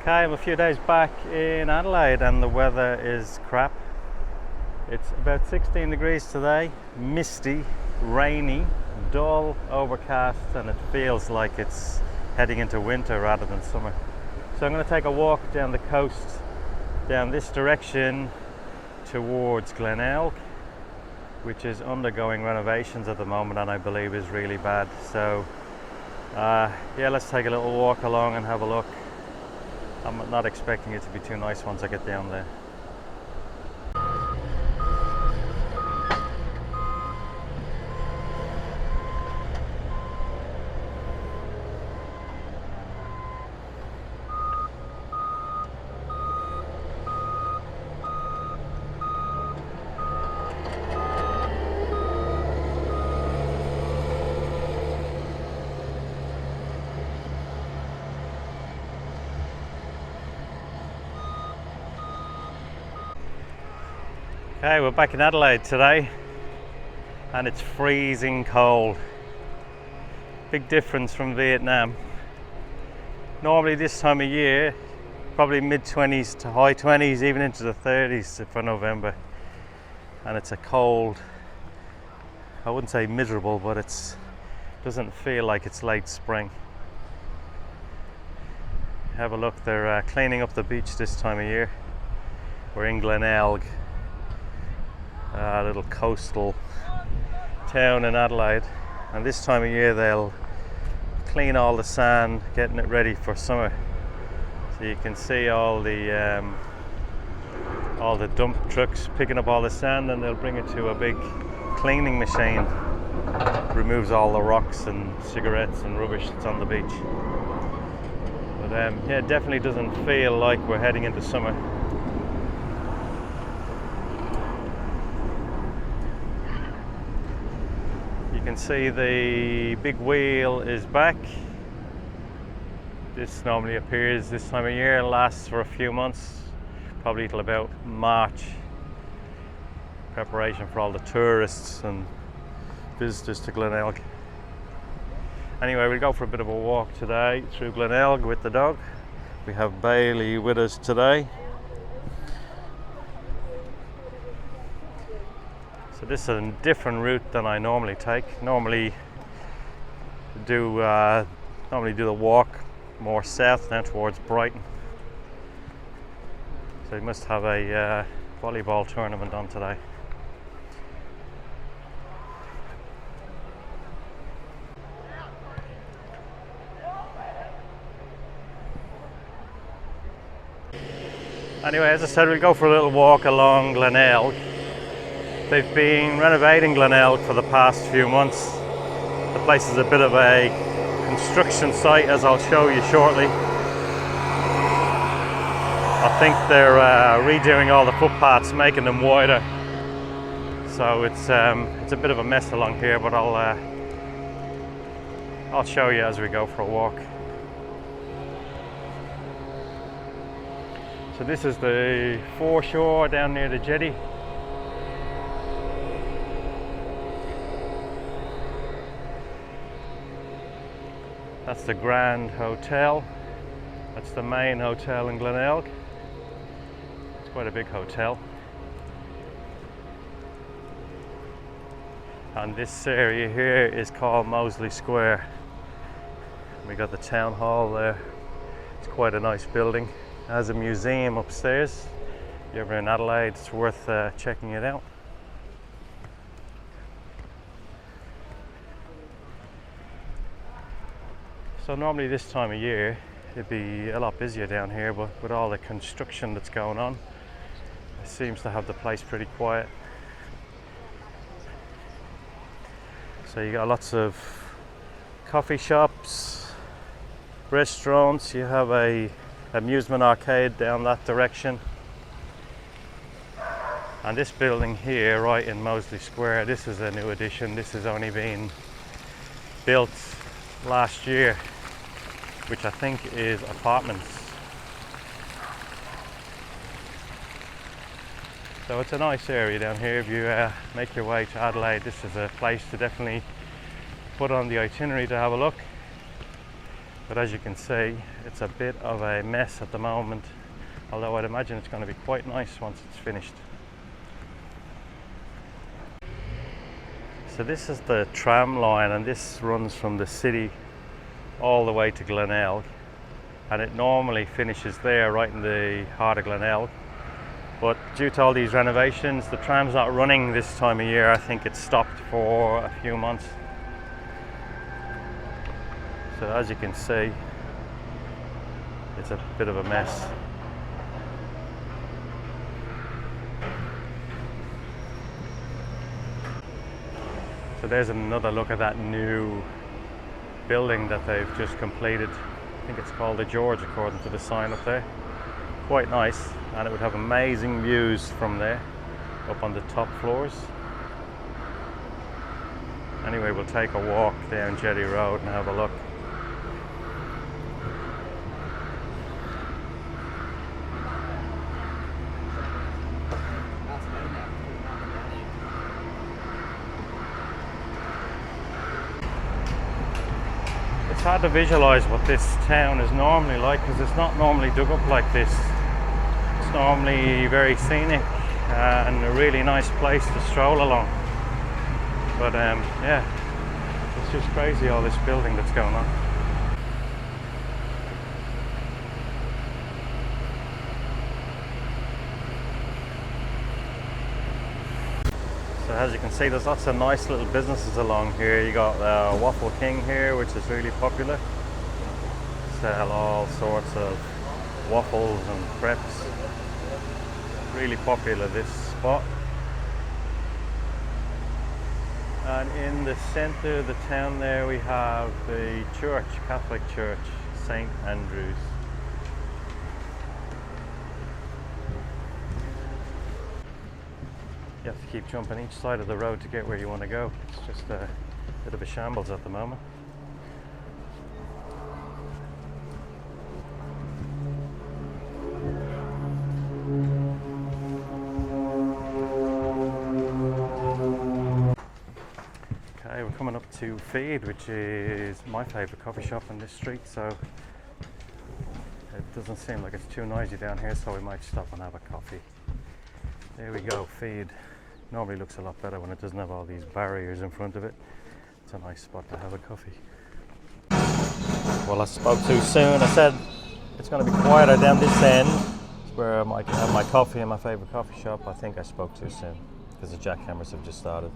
Okay, I'm a few days back in Adelaide and the weather is crap. It's about 16 degrees today, misty, rainy, dull, overcast, and it feels like it's heading into winter rather than summer. So I'm going to take a walk down the coast, down this direction towards Glenelg, which is undergoing renovations at the moment and I believe is really bad. So yeah, let's take a little walk along and have a look. I'm not expecting it to be too nice once I get down there. Okay, we're back in Adelaide today and it's freezing cold. Big difference from Vietnam. Normally this time of year, probably mid-20s to high 20s, even into the 30s for November. And it's a cold, I wouldn't say miserable, but it doesn't feel like it's late spring. Have a look, they're cleaning up the beach this time of year. We're in Glenelg. A little coastal town in Adelaide, and this time of year they'll clean all the sand, getting it ready for summer. So you can see all the dump trucks picking up all the sand, and they'll bring it to a big cleaning machine. Removes all the rocks and cigarettes and rubbish that's on the beach. But yeah, it definitely doesn't feel like we're heading into summer. You can see the big wheel is back. This normally appears this time of year and lasts for a few months, probably till about March. Preparation for all the tourists and visitors to Glenelg. Anyway, we'll go for a bit of a walk today through Glenelg with the dog. We have Bailey with us today. So this is a different route than I normally take. Normally do the walk more south now towards Brighton. So you must have a volleyball tournament on today. Anyway, as I said, we'll go for a little walk along Glenelg. They've been renovating Glenelg for the past few months. The place is a bit of a construction site, as I'll show you shortly. I think they're redoing all the footpaths, making them wider. So it's a bit of a mess along here, but I'll show you as we go for a walk. So this is the foreshore down near the jetty. That's the Grand Hotel. That's the main hotel in Glenelg. It's quite a big hotel. And this area here is called Mosley Square. We got the town hall there. It's quite a nice building. It has a museum upstairs. If you're ever in Adelaide, it's worth checking it out. So normally this time of year it'd be a lot busier down here, but with all the construction that's going on, it seems to have the place pretty quiet. So you got lots of coffee shops, restaurants, you have a amusement arcade down that direction. And this building here, right in Mosley Square, this is a new addition. This has only been built last year, which I think is apartments. So it's a nice area down here. If you make your way to Adelaide, this is a place to definitely put on the itinerary to have a look. But as you can see, it's a bit of a mess at the moment, although I'd imagine it's going to be quite nice once it's finished. So this is the tram line, and this runs from the city all the way to Glenelg, and it normally finishes there right in the heart of Glenelg. But due to all these renovations, the tram's not running this time of year. I think it's stopped for a few months. So as you can see, it's a bit of a mess. So there's another look at that new building that they've just completed. I think it's called the George according to the sign up there. Quite nice, and it would have amazing views from there up on the top floors. Anyway, we'll take a walk down Jetty Road and have a look. It's hard to visualize what this town is normally like, because it's not normally dug up like this. It's normally very scenic and a really nice place to stroll along. But yeah, it's just crazy, all this building that's going on. So as you can see, there's lots of nice little businesses along here. You got Waffle King here, which is really popular. Sell all sorts of waffles and crepes. Really popular, this spot. And in the centre of the town there we have the church, Catholic church, St. Andrew's. You have to keep jumping each side of the road to get where you want to go. It's just a bit of a shambles at the moment. Okay, we're coming up to Feed, which is my favourite coffee shop on this street, so it doesn't seem like it's too noisy down here, so we might stop and have a coffee. There we go, Feed. Normally looks a lot better when it doesn't have all these barriers in front of it. It's a nice spot to have a coffee. Well, I spoke too soon. I said it's going to be quieter down this end, where I might have my coffee in my favourite coffee shop. I think I spoke too soon because the jackhammers have just started.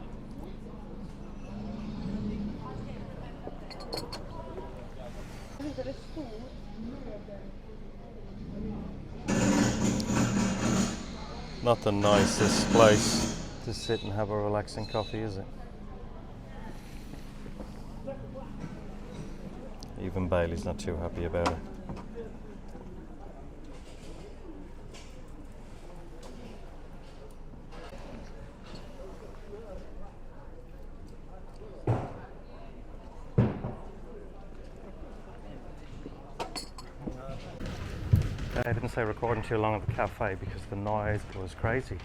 Not the nicest place to sit and have a relaxing coffee, is it? Even Bailey's not too happy about it. I didn't say recording too long at the cafe because the noise was crazy.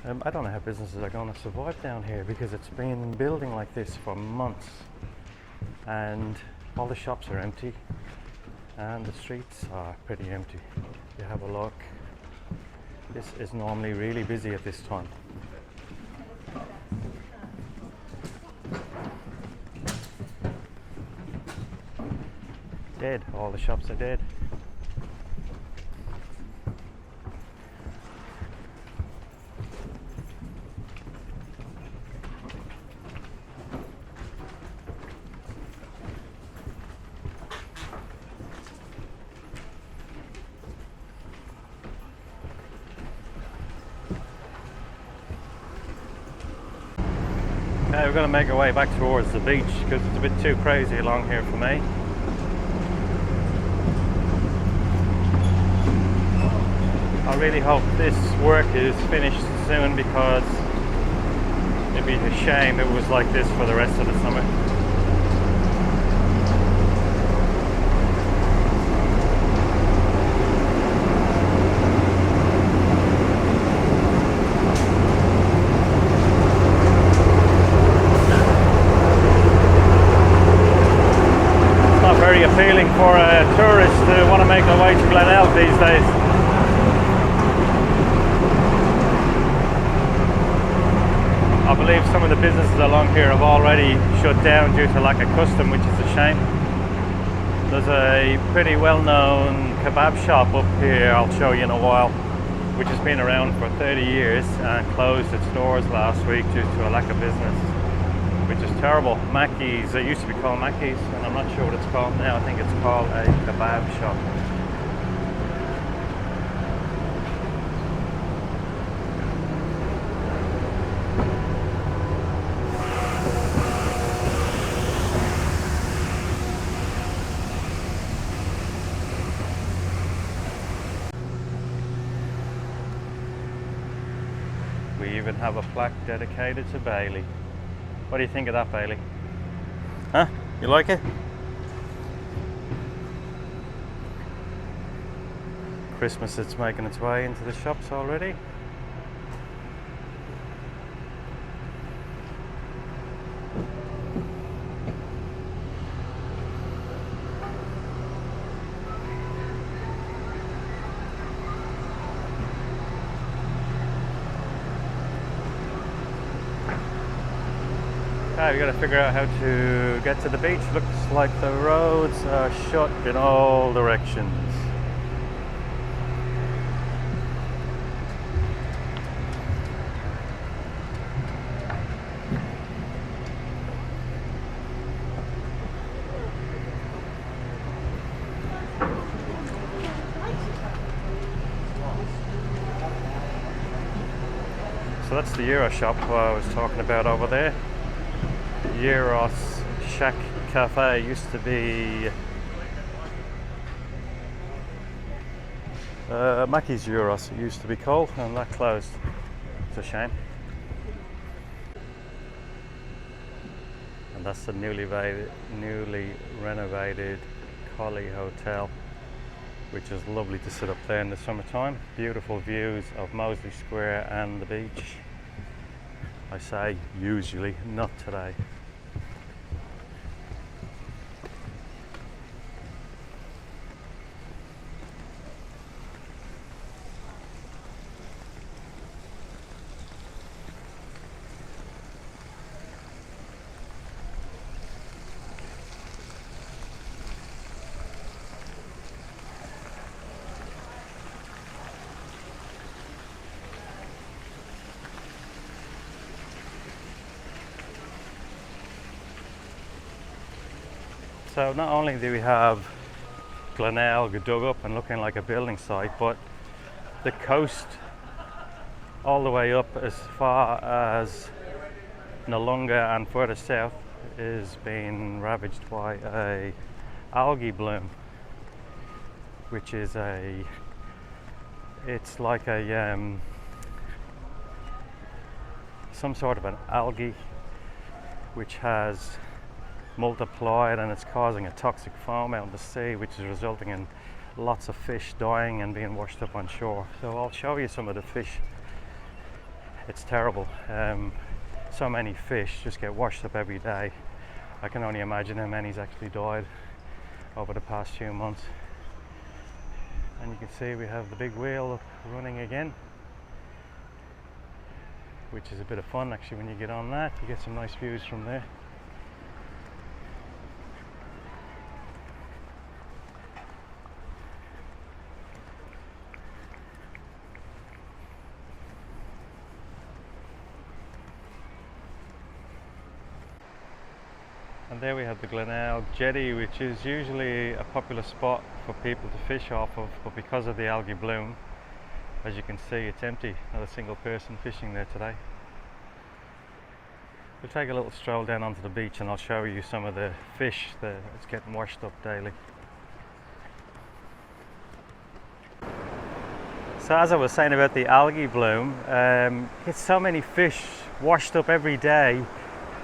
I don't know how businesses are going to survive down here, because it's been building like this for months and all the shops are empty and the streets are pretty empty. You have a look. This is normally really busy at this time. Dead. All the shops are dead. Okay, we're going to make our way back towards the beach because it's a bit too crazy along here for me. I really hope this work is finished soon, because it'd be a shame it was like this for the rest of the summer. tourists who want to make their way to Glenelg these days. I believe some of the businesses along here have already shut down due to lack of custom, which is a shame. There's a pretty well-known kebab shop up here, I'll show you in a while, which has been around for 30 years and closed its doors last week due to a lack of business, which is terrible. Mackey's, it used to be called Mackey's, and I'm not sure what it's called now. I think it's called a kebab shop. We even have a plaque dedicated to Bailey. What do you think of that, Bailey? Huh? You like it? Christmas, it's making its way into the shops already. Okay, we got to figure out how to get to the beach. Looks like the roads are shut in all directions. So that's the Euro shop I was talking about over there. Euros Shack Cafe used to be Mackey's Euros, it used to be called, and that closed. It's a shame. And that's the newly renovated Collie Hotel, which is lovely to sit up there in the summertime. Beautiful views of Mosley Square and the beach. I say usually, not today. So not only do we have Glenelg dug up and looking like a building site, but the coast all the way up as far as Nollunga and further south is being ravaged by a algae bloom, which is it's like a some sort of an algae which has multiplied, and it's causing a toxic foam out in the sea, which is resulting in lots of fish dying and being washed up on shore. So I'll show you some of the fish. It's terrible. So many fish just get washed up every day. I can only imagine how many's actually died over the past few months. And you can see we have the big wheel up running again, which is a bit of fun actually. When you get on that, you get some nice views from there. And there we have the Glenelg jetty, which is usually a popular spot for people to fish off of, but because of the algae bloom, as you can see, it's empty. Not a single person fishing there today. We'll take a little stroll down onto the beach and I'll show you some of the fish that's getting washed up daily. So as I was saying about the algae bloom, get so many fish washed up every day,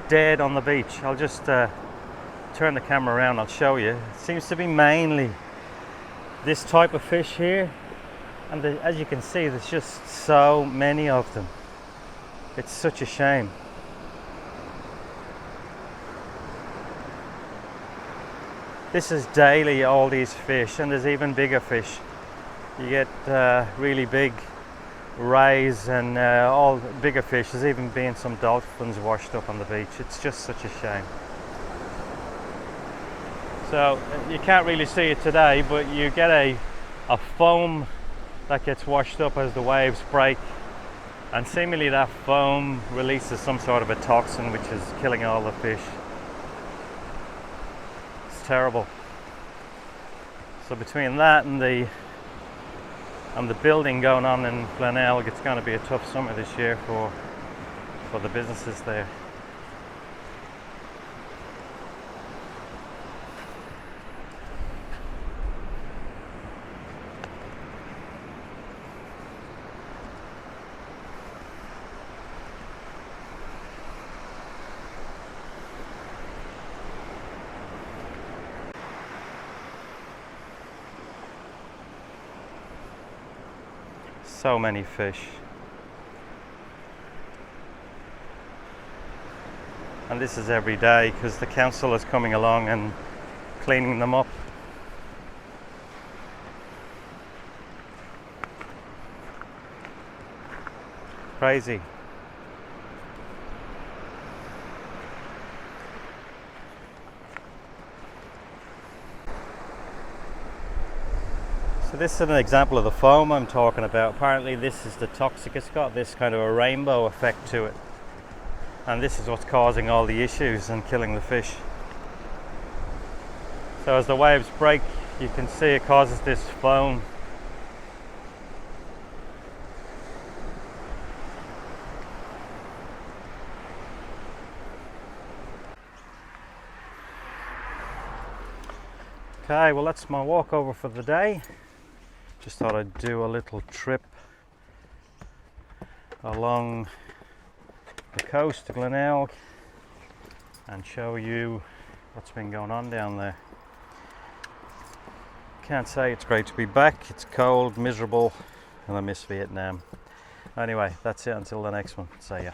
dead on the beach. I'll just turn the camera around, I'll show you. It seems to be mainly this type of fish here, and as you can see, there's just so many of them. It's such a shame. This is daily, all these fish, and there's even bigger fish. You get really big rays and all bigger fish. There's even been some dolphins washed up on the beach. It's just such a shame. So you can't really see it today, but you get a foam that gets washed up as the waves break, and seemingly that foam releases some sort of a toxin which is killing all the fish. It's terrible. So between that and the building going on in Glenelg, it's going to be a tough summer this year for the businesses there. So many fish. And this is every day because the council is coming along and cleaning them up. Crazy. So this is an example of the foam I'm talking about. Apparently this is the toxic. It's got this kind of a rainbow effect to it. And this is what's causing all the issues and killing the fish. So as the waves break, you can see it causes this foam. Okay, well that's my walk over for the day. Just thought I'd do a little trip along the coast to Glenelg and show you what's been going on down there. Can't say it's great to be back. It's cold, miserable, and I miss Vietnam. Anyway, that's it until the next one. See ya.